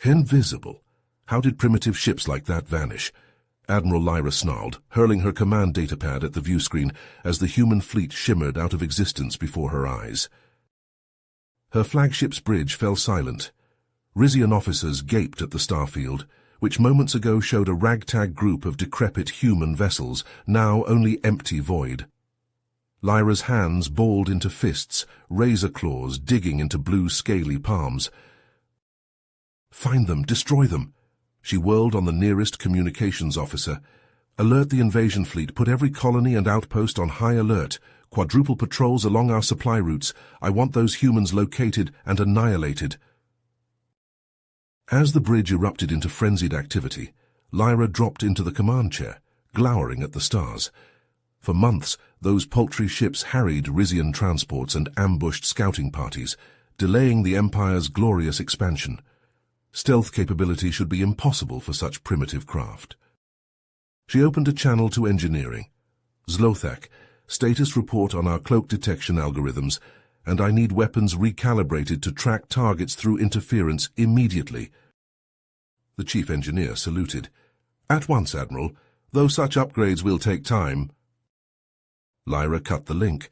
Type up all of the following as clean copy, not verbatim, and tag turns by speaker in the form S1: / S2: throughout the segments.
S1: Invisible? How did primitive ships like that vanish? Admiral Lyra snarled, hurling her command datapad at the viewscreen as the human fleet shimmered out of existence before her eyes. Her flagship's bridge fell silent. Rizian officers gaped at the starfield, which moments ago showed a ragtag group of decrepit human vessels, now only empty void. Lyra's hands balled into fists, razor claws digging into blue scaly palms. "Find them, destroy them." She whirled on the nearest communications officer. "Alert the invasion fleet, put every colony and outpost on high alert. Quadruple patrols along our supply routes. I want those humans located and annihilated." As the bridge erupted into frenzied activity, Lyra dropped into the command chair, glowering at the stars. For months, those paltry ships harried Rizian transports and ambushed scouting parties, delaying the Empire's glorious expansion. Stealth capability should be impossible for such primitive craft. She opened a channel to engineering. "Zlothak, status report on our cloak detection algorithms, and I need weapons recalibrated to track targets through interference immediately." The chief engineer saluted. "At once, Admiral, though such upgrades will take time." Lyra cut the link.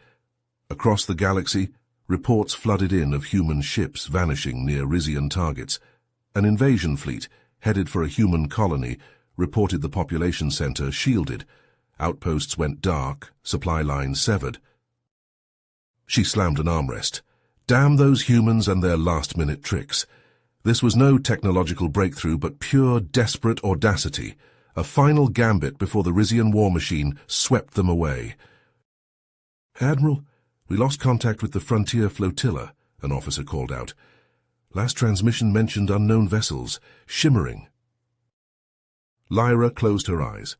S1: Across the galaxy, reports flooded in of human ships vanishing near Rizian targets. An invasion fleet, headed for a human colony, reported the population center shielded. Outposts went dark, supply lines severed. She slammed an armrest. Damn those humans and their last-minute tricks. This was no technological breakthrough, but pure, desperate audacity. A final gambit before the Rizian war machine swept them away. "Admiral, we lost contact with the Frontier Flotilla," an officer called out. "Last transmission mentioned unknown vessels, shimmering." Lyra closed her eyes.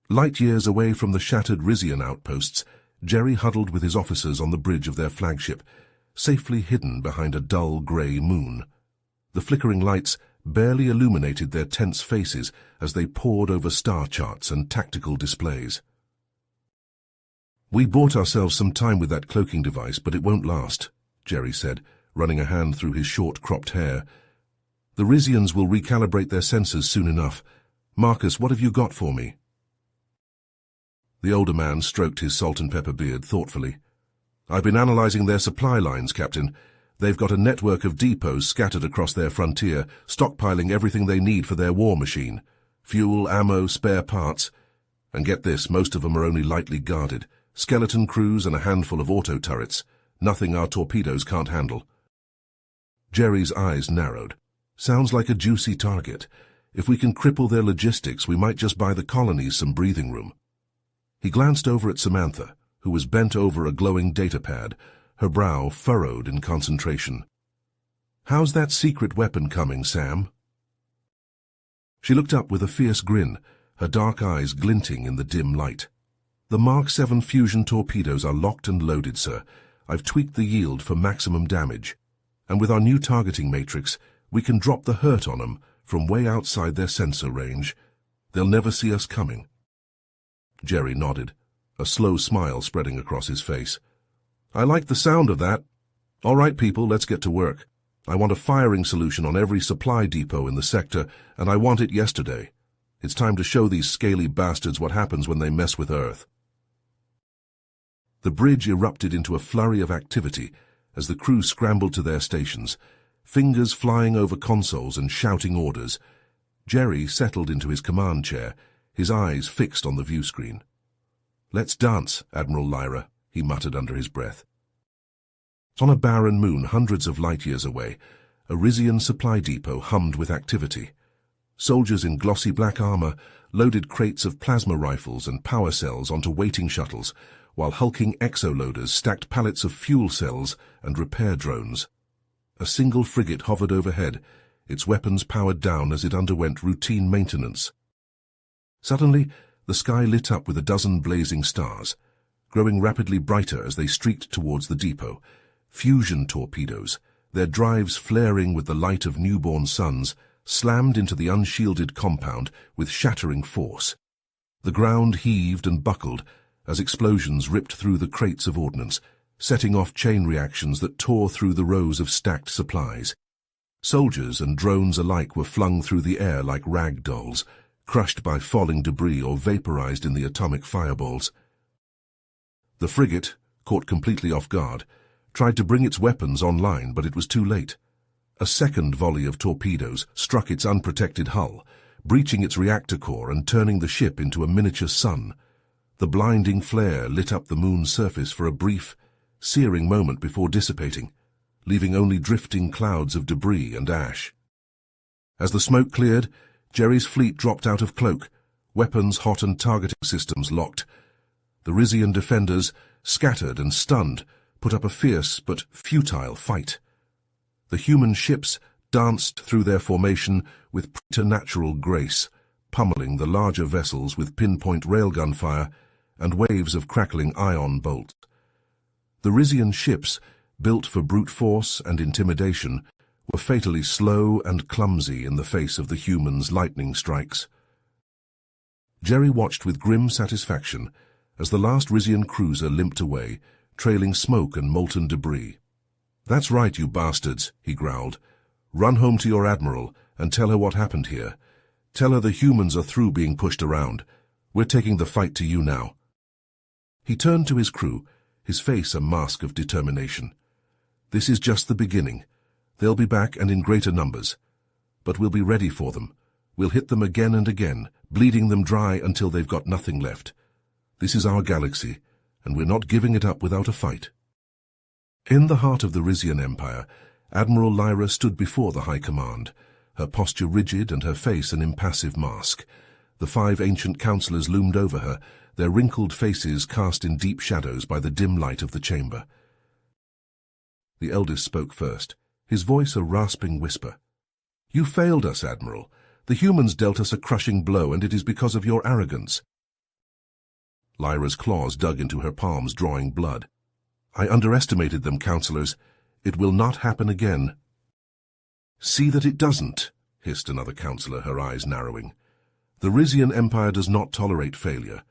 S1: Light years away from the shattered Rizian outposts, Jerry huddled with his officers on the bridge of their flagship, safely hidden behind a dull grey moon. The flickering lights barely illuminated their tense faces as they pored over star charts and tactical displays. "We bought ourselves some time with that cloaking device, but it won't last," Jerry said, running a hand through his short-cropped hair. "The Rizians will recalibrate their sensors soon enough. Marcus, what have you got for me?" The older man stroked his salt-and-pepper beard thoughtfully. "I've been analyzing their supply lines, Captain. They've got a network of depots scattered across their frontier, stockpiling everything they need for their war machine. Fuel, ammo, spare parts. And get this, most of them are only lightly guarded. Skeleton crews and a handful of auto turrets. Nothing our torpedoes can't handle." Jerry's eyes narrowed. "Sounds like a juicy target. If we can cripple their logistics, we might just buy the colonies some breathing room." He glanced over at Samantha, who was bent over a glowing datapad, her brow furrowed in concentration. "How's that secret weapon coming, Sam?" She looked up with a fierce grin, her dark eyes glinting in the dim light. "The Mark 7 fusion torpedoes are locked and loaded, sir. I've tweaked the yield for maximum damage. And with our new targeting matrix, we can drop the hurt on them from way outside their sensor range. They'll never see us coming." Jerry nodded, a slow smile spreading across his face. "I like the sound of that. All right, people, let's get to work. I want a firing solution on every supply depot in the sector, and I want it yesterday. It's time to show these scaly bastards what happens when they mess with Earth." The bridge erupted into a flurry of activity as the crew scrambled to their stations, fingers flying over consoles and shouting orders. Jerry settled into his command chair, his eyes fixed on the viewscreen. "Let's dance, Admiral Lyra," he muttered under his breath. On a barren moon hundreds of light-years away, a Rizian supply depot hummed with activity. Soldiers in glossy black armor loaded crates of plasma rifles and power cells onto waiting shuttles, while hulking exoloaders stacked pallets of fuel cells and repair drones. A single frigate hovered overhead, its weapons powered down as it underwent routine maintenance. Suddenly, the sky lit up with a dozen blazing stars, growing rapidly brighter as they streaked towards the depot. Fusion torpedoes, their drives flaring with the light of newborn suns, slammed into the unshielded compound with shattering force. The ground heaved and buckled as explosions ripped through the crates of ordnance, setting off chain reactions that tore through the rows of stacked supplies. Soldiers and drones alike were flung through the air like rag dolls, crushed by falling debris or vaporized in the atomic fireballs. The frigate, caught completely off guard, tried to bring its weapons online, but it was too late. A second volley of torpedoes struck its unprotected hull, breaching its reactor core and turning the ship into a miniature sun. The blinding flare lit up the moon's surface for a brief, searing moment before dissipating, leaving only drifting clouds of debris and ash. As the smoke cleared, Jerry's fleet dropped out of cloak, weapons hot and targeting systems locked. The Rizian defenders, scattered and stunned, put up a fierce but futile fight. The human ships danced through their formation with preternatural grace, pummeling the larger vessels with pinpoint railgun fire and waves of crackling ion bolts. The Rizian ships, built for brute force and intimidation, were fatally slow and clumsy in the face of the humans' lightning strikes. Jerry watched with grim satisfaction as the last Rizian cruiser limped away, trailing smoke and molten debris. "That's right, you bastards," he growled. "Run home to your admiral and tell her what happened here. Tell her the humans are through being pushed around. We're taking the fight to you now." He turned to his crew, his face a mask of determination. "This is just the beginning. They'll be back and in greater numbers. But we'll be ready for them. We'll hit them again and again, bleeding them dry until they've got nothing left. This is our galaxy, and we're not giving it up without a fight." In the heart of the Rizian Empire, Admiral Lyra stood before the High Command, her posture rigid and her face an impassive mask. The 5 ancient counselors loomed over her, their wrinkled faces cast in deep shadows by the dim light of the chamber. The eldest spoke first, his voice a rasping whisper. "You failed us, Admiral. The humans dealt us a crushing blow, and it is because of your arrogance." Lyra's claws dug into her palms, drawing blood. "I underestimated them, counselors. It will not happen again." "See that it doesn't," hissed another counselor, her eyes narrowing. "The Rizian Empire does not tolerate failure."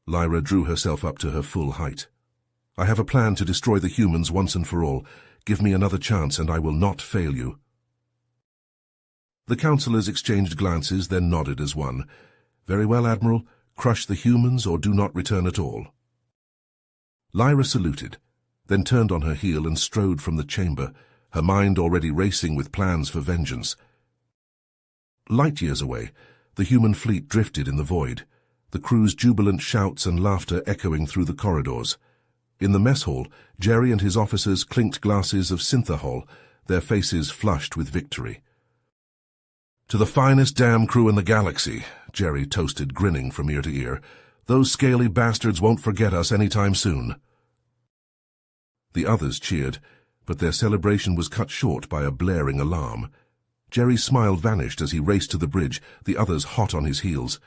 S1: Lyra drew herself up to her full height. "I have a plan to destroy the humans once and for all. Give me another chance, and I will not fail you." The counselors exchanged glances, then nodded as one. "Very well, Admiral. Crush the humans or do not return at all." Lyra saluted, then turned on her heel and strode from the chamber, her mind already racing with plans for vengeance. Light years away, the human fleet drifted in the void, the crew's jubilant shouts and laughter echoing through the corridors. In the mess hall, Jerry and his officers clinked glasses of synthahol, their faces flushed with victory. "To the finest damn crew in the galaxy," Jerry toasted, grinning from ear to ear. "Those scaly bastards won't forget us any time soon." The others cheered, but their celebration was cut short by a blaring alarm. Jerry's smile vanished as he raced to the bridge, the others hot on his heels.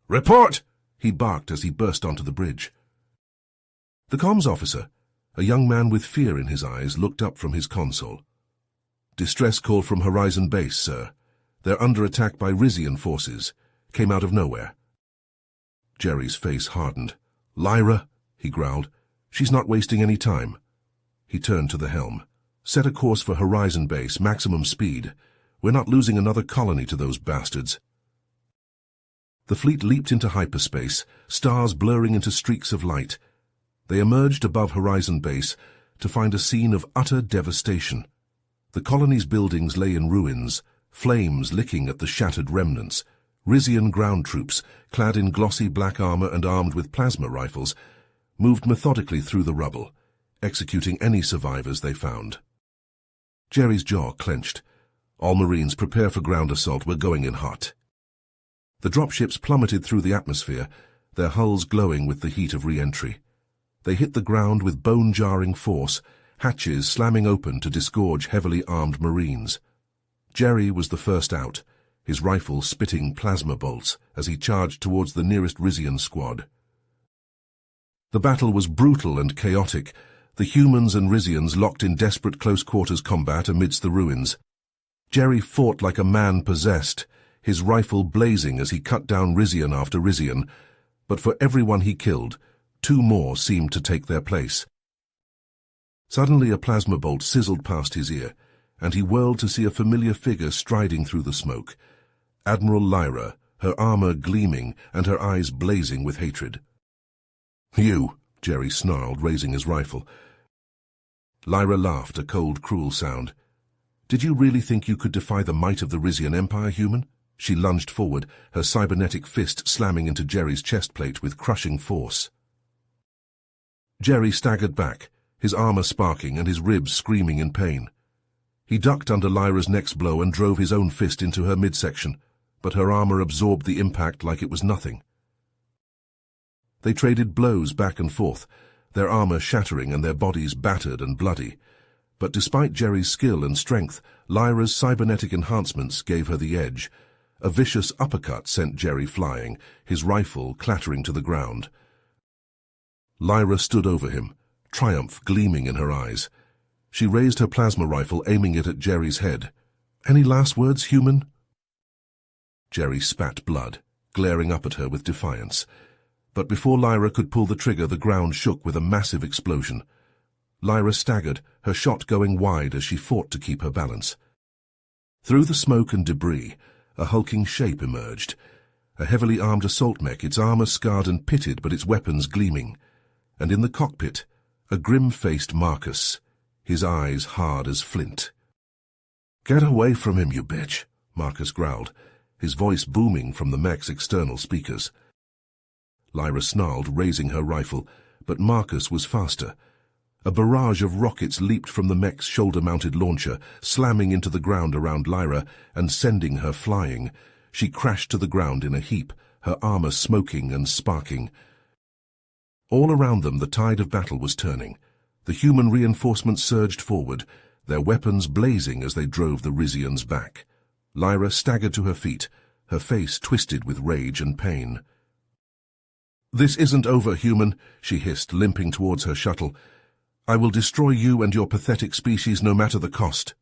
S1: "Report!" he barked as he burst onto the bridge. The comms officer, a young man with fear in his eyes, looked up from his console. "Distress call from Horizon Base, sir. They're under attack by Rizian forces. Came out of nowhere." Jerry's face hardened. "Lyra," he growled. "She's not wasting any time." He turned to the helm. "Set a course for Horizon Base, maximum speed. We're not losing another colony to those bastards." The fleet leaped into hyperspace, stars blurring into streaks of light. They emerged above Horizon Base to find a scene of utter devastation. The colony's buildings lay in ruins, flames licking at the shattered remnants. Rizian ground troops, clad in glossy black armor and armed with plasma rifles, moved methodically through the rubble, executing any survivors they found. Jerry's jaw clenched. "All Marines, prepare for ground assault. We're going in hot." The dropships plummeted through the atmosphere, their hulls glowing with the heat of re-entry. They hit the ground with bone-jarring force, hatches slamming open to disgorge heavily armed Marines. Jerry was the first out, his rifle spitting plasma bolts as he charged towards the nearest Rizian squad. The battle was brutal and chaotic, the humans and Rizians locked in desperate close-quarters combat amidst the ruins. Jerry fought like a man possessed, his rifle blazing as he cut down Rizian after Rizian, but for everyone he killed, 2 more seemed to take their place. Suddenly a plasma bolt sizzled past his ear. and he whirled to see a familiar figure striding through the smoke. Admiral Lyra, her armor gleaming and her eyes blazing with hatred. "You," Jerry snarled, raising his rifle. Lyra laughed, a cold, cruel sound. "Did you really think you could defy the might of the Rizian Empire, human?" She lunged forward, her cybernetic fist slamming into Jerry's chest plate with crushing force. Jerry staggered back, his armor sparking and his ribs screaming in pain. He ducked under Lyra's next blow and drove his own fist into her midsection, but her armor absorbed the impact like it was nothing. They traded blows back and forth, their armor shattering and their bodies battered and bloody. But despite Jerry's skill and strength, Lyra's cybernetic enhancements gave her the edge. A vicious uppercut sent Jerry flying, his rifle clattering to the ground. Lyra stood over him, triumph gleaming in her eyes. She raised her plasma rifle, aiming it at Jerry's head. "Any last words, human?" Jerry spat blood, glaring up at her with defiance. But before Lyra could pull the trigger, the ground shook with a massive explosion. Lyra staggered, her shot going wide as she fought to keep her balance. Through the smoke and debris, a hulking shape emerged. A heavily armed assault mech, its armor scarred and pitted, but its weapons gleaming. And in the cockpit, a grim-faced Marcus, his eyes hard as flint. "Get away from him, you bitch," Marcus growled, his voice booming from the mech's external speakers. Lyra snarled, raising her rifle, but Marcus was faster. A barrage of rockets leaped from the mech's shoulder-mounted launcher, slamming into the ground around Lyra and sending her flying. She crashed to the ground in a heap, her armor smoking and sparking. All around them the tide of battle was turning. The human reinforcements surged forward, their weapons blazing as they drove the Rizians back. Lyra staggered to her feet, her face twisted with rage and pain. "This isn't over, human," she hissed, limping towards her shuttle. "I will destroy you and your pathetic species no matter the cost."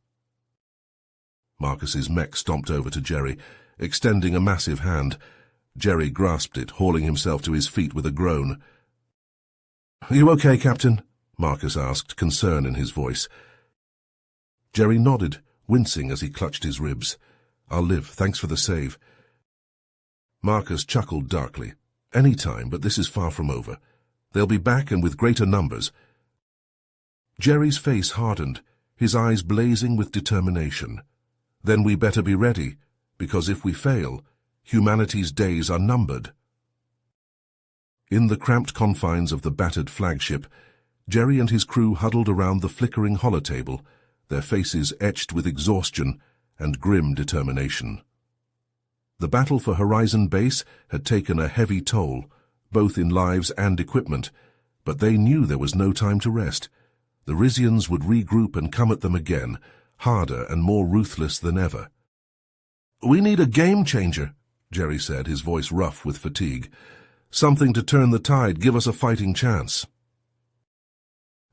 S1: Marcus's mech stomped over to Jerry, extending a massive hand. Jerry grasped it, hauling himself to his feet with a groan. "Are you okay, Captain?" Marcus asked, concern in his voice. Jerry nodded, wincing as he clutched his ribs. "I'll live, thanks for the save." Marcus chuckled darkly. "Any time, but this is far from over. They'll be back and with greater numbers." Jerry's face hardened, his eyes blazing with determination. "Then we better be ready, because if we fail, humanity's days are numbered." In the cramped confines of the battered flagship, Jerry and his crew huddled around the flickering holotable, their faces etched with exhaustion and grim determination. The battle for Horizon Base had taken a heavy toll, both in lives and equipment, but they knew there was no time to rest. The Rizians would regroup and come at them again, harder and more ruthless than ever. "We need a game-changer," Jerry said, his voice rough with fatigue. "Something to turn the tide, give us a fighting chance."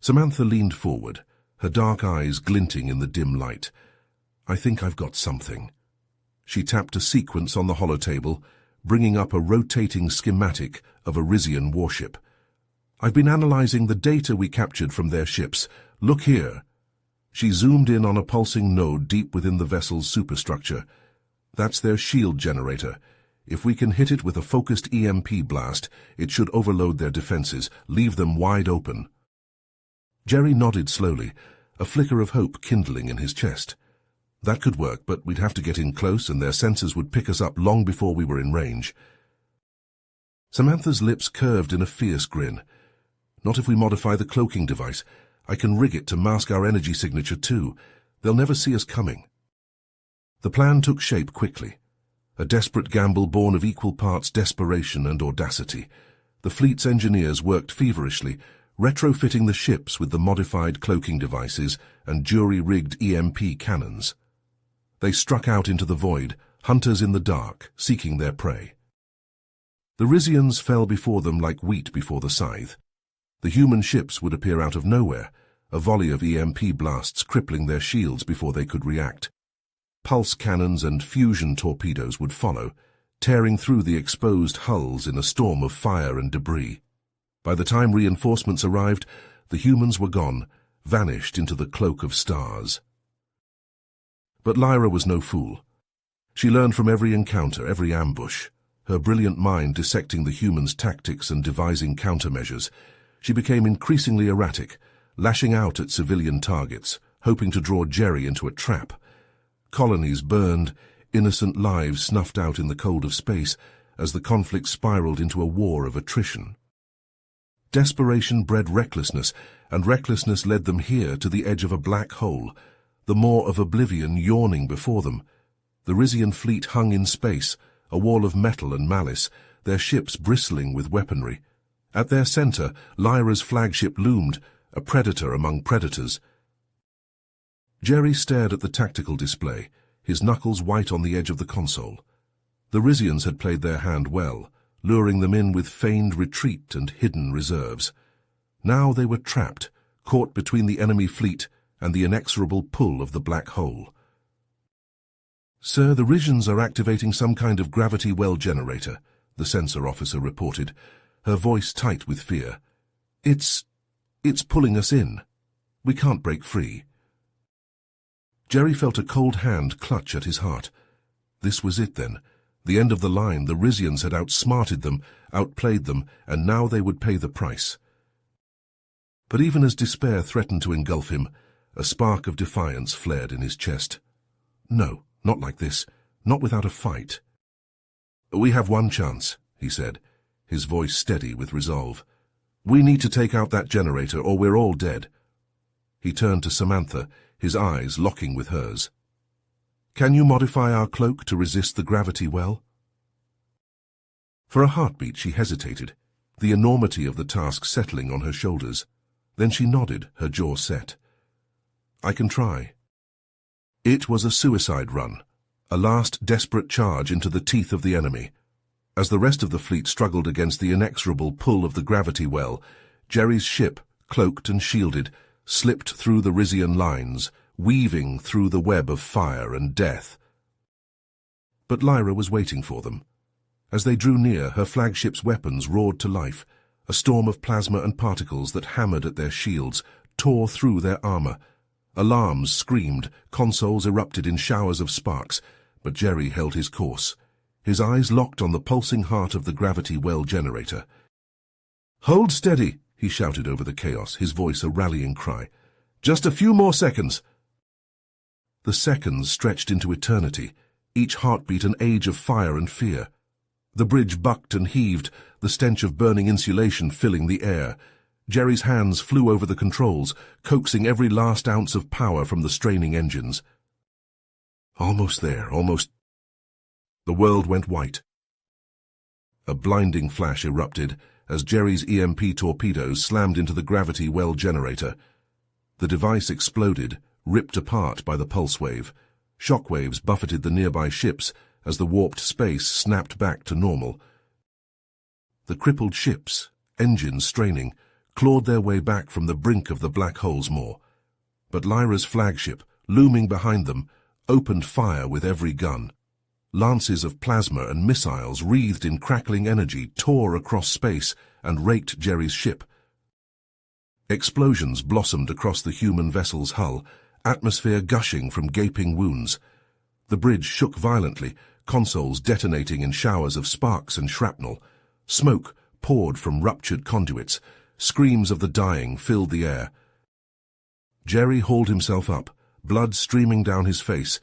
S1: Samantha leaned forward, her dark eyes glinting in the dim light. "I think I've got something." She tapped a sequence on the holotable, bringing up a rotating schematic of a Rizian warship. "I've been analyzing the data we captured from their ships. Look here." She zoomed in on a pulsing node deep within the vessel's superstructure. "That's their shield generator. If we can hit it with a focused EMP blast, it should overload their defenses, leave them wide open." Jerry nodded slowly, a flicker of hope kindling in his chest. "That could work, but we'd have to get in close and their sensors would pick us up long before we were in range." Samantha's lips curved in a fierce grin. "Not if we modify the cloaking device. I can rig it to mask our energy signature too. They'll never see us coming." The plan took shape quickly. A desperate gamble born of equal parts desperation and audacity. The fleet's engineers worked feverishly, retrofitting the ships with the modified cloaking devices and jury-rigged EMP cannons. They struck out into the void, hunters in the dark, seeking their prey. The Rizians fell before them like wheat before the scythe. The human ships would appear out of nowhere, a volley of EMP blasts crippling their shields before they could react. Pulse cannons and fusion torpedoes would follow, tearing through the exposed hulls in a storm of fire and debris. By the time reinforcements arrived, the humans were gone, vanished into the cloak of stars. But Lyra was no fool. She learned from every encounter, every ambush. Her brilliant mind dissecting the humans' tactics and devising countermeasures, she became increasingly erratic, lashing out at civilian targets, hoping to draw Jerry into a trap. Colonies burned, innocent lives snuffed out in the cold of space as the conflict spiraled into a war of attrition. Desperation bred recklessness, and recklessness led them here to the edge of a black hole, the maw of oblivion yawning before them. The Rizian fleet hung in space, a wall of metal and malice, their ships bristling with weaponry. At their center, Lyra's flagship loomed, a predator among predators. Jerry stared at the tactical display, his knuckles white on the edge of the console. The Rizians had played their hand well, luring them in with feigned retreat and hidden reserves. Now they were trapped, caught between the enemy fleet and the inexorable pull of the black hole. "Sir, the Rizians are activating some kind of gravity well generator," the sensor officer reported, her voice tight with fear. It's pulling us in. We can't break free." Jerry felt a cold hand clutch at his heart. This was it then. The end of the line. The Rizians had outsmarted them, outplayed them, and now they would pay the price. But even as despair threatened to engulf him, a spark of defiance flared in his chest. "No, not like this. Not without a fight." "We have one chance," he said, his voice steady with resolve. "We need to take out that generator, or we're all dead." He turned to Samantha, his eyes locking with hers. "Can you modify our cloak to resist the gravity well?" For a heartbeat she hesitated, the enormity of the task settling on her shoulders. Then she nodded, her jaw set. "I can try." It was a suicide run, a last desperate charge into the teeth of the enemy. As the rest of the fleet struggled against the inexorable pull of the gravity well, Jerry's ship, cloaked and shielded, slipped through the Rizian lines, weaving through the web of fire and death. But Lyra was waiting for them. As they drew near, her flagship's weapons roared to life, a storm of plasma and particles that hammered at their shields, tore through their armor. Alarms screamed, consoles erupted in showers of sparks, but Jerry held his course, his eyes locked on the pulsing heart of the gravity well generator. "Hold steady," he shouted over the chaos, his voice a rallying cry. "Just a few more seconds." The seconds stretched into eternity, each heartbeat an age of fire and fear. The bridge bucked and heaved, the stench of burning insulation filling the air. Jerry's hands flew over the controls, coaxing every last ounce of power from the straining engines. Almost there, almost. The world went white. A blinding flash erupted as Jerry's EMP torpedoes slammed into the gravity well generator. The device exploded, ripped apart by the pulse wave. Shockwaves buffeted the nearby ships as the warped space snapped back to normal. The crippled ships, engines straining, clawed their way back from the brink of the black hole's maw. But Lyra's flagship, looming behind them, opened fire with every gun. Lances of plasma and missiles wreathed in crackling energy tore across space and raked Jerry's ship. Explosions blossomed across the human vessel's hull, atmosphere gushing from gaping wounds. The bridge shook violently, consoles detonating in showers of sparks and shrapnel. Smoke poured from ruptured conduits. Screams of the dying filled the air. Jerry hauled himself up, blood streaming down his face,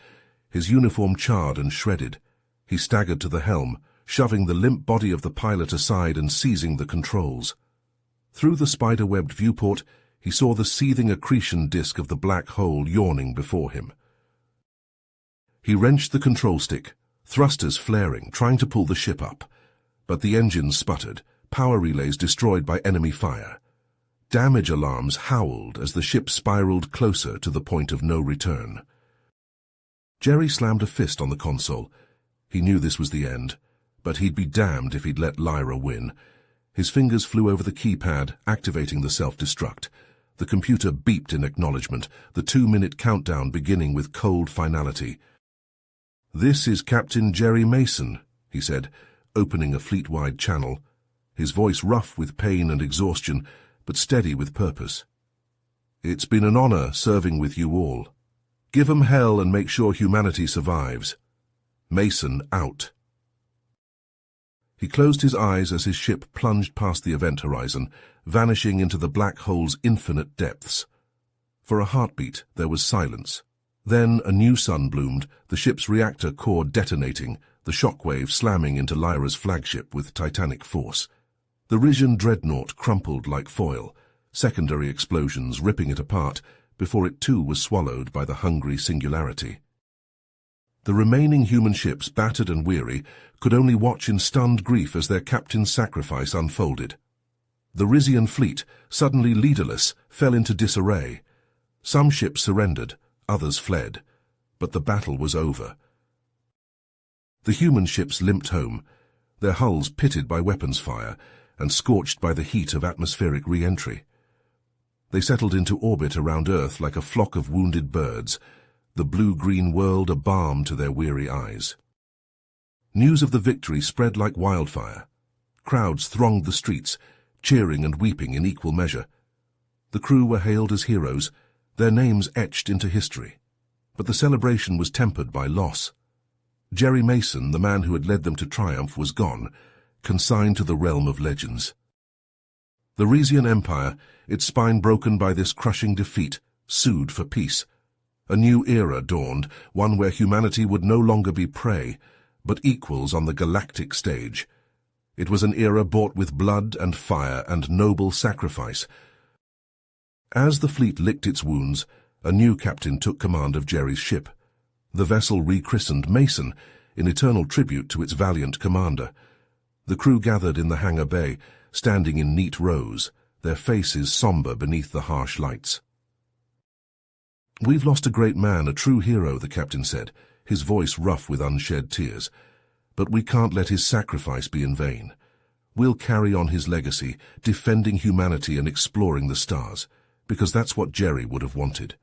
S1: his uniform charred and shredded. He staggered to the helm, shoving the limp body of the pilot aside and seizing the controls. Through the spider-webbed viewport, he saw the seething accretion disk of the black hole yawning before him. He wrenched the control stick, thrusters flaring, trying to pull the ship up. But the engines sputtered, power relays destroyed by enemy fire. Damage alarms howled as the ship spiraled closer to the point of no return. Jerry slammed a fist on the console. He knew this was the end, but he'd be damned if he'd let Lyra win. His fingers flew over the keypad, activating the self-destruct. The computer beeped in acknowledgement, the 2-minute countdown beginning with cold finality. "This is Captain Jerry Mason," he said, opening a fleet-wide channel, his voice rough with pain and exhaustion, but steady with purpose. "It's been an honor serving with you all. Give 'em hell and make sure humanity survives. Mason out. He closed his eyes as his ship plunged past the event horizon, vanishing into the black hole's infinite depths. For a heartbeat, there was silence. Then a new sun bloomed, the ship's reactor core detonating, the shockwave slamming into Lyra's flagship with titanic force. The Risian dreadnought crumpled like foil, secondary explosions ripping it apart, before it too was swallowed by the hungry singularity. The remaining human ships, battered and weary, could only watch in stunned grief as their captain's sacrifice unfolded. The Risian fleet, suddenly leaderless, fell into disarray. Some ships surrendered, others fled, but the battle was over. The human ships limped home, their hulls pitted by weapons fire and scorched by the heat of atmospheric re-entry. They settled into orbit around Earth like a flock of wounded birds, the blue-green world a balm to their weary eyes. News of the victory spread like wildfire. Crowds thronged the streets, cheering and weeping in equal measure. The crew were hailed as heroes, their names etched into history. But the celebration was tempered by loss. Jerry Mason, the man who had led them to triumph, was gone, consigned to the realm of legends. The Risian Empire, its spine broken by this crushing defeat, sued for peace. A new era dawned, one where humanity would no longer be prey, but equals on the galactic stage. It was an era bought with blood and fire and noble sacrifice. As the fleet licked its wounds, a new captain took command of Jerry's ship. The vessel rechristened Mason, in eternal tribute to its valiant commander. The crew gathered in the hangar bay, standing in neat rows, their faces somber beneath the harsh lights. "We've lost a great man, a true hero," the captain said, his voice rough with unshed tears. "But we can't let his sacrifice be in vain. We'll carry on his legacy, defending humanity and exploring the stars, because that's what Jerry would have wanted."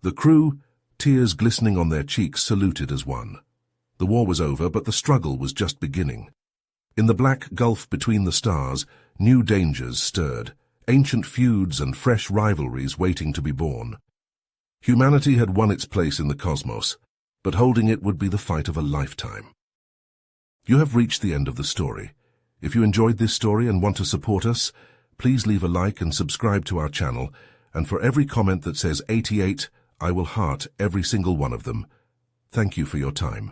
S1: The crew, tears glistening on their cheeks, saluted as one. The war was over, but the struggle was just beginning. In the black gulf between the stars, new dangers stirred, ancient feuds and fresh rivalries waiting to be born. Humanity had won its place in the cosmos, but holding it would be the fight of a lifetime. You have reached the end of the story. If you enjoyed this story and want to support us, please leave a like and subscribe to our channel, and for every comment that says 88, I will heart every single one of them. Thank you for your time.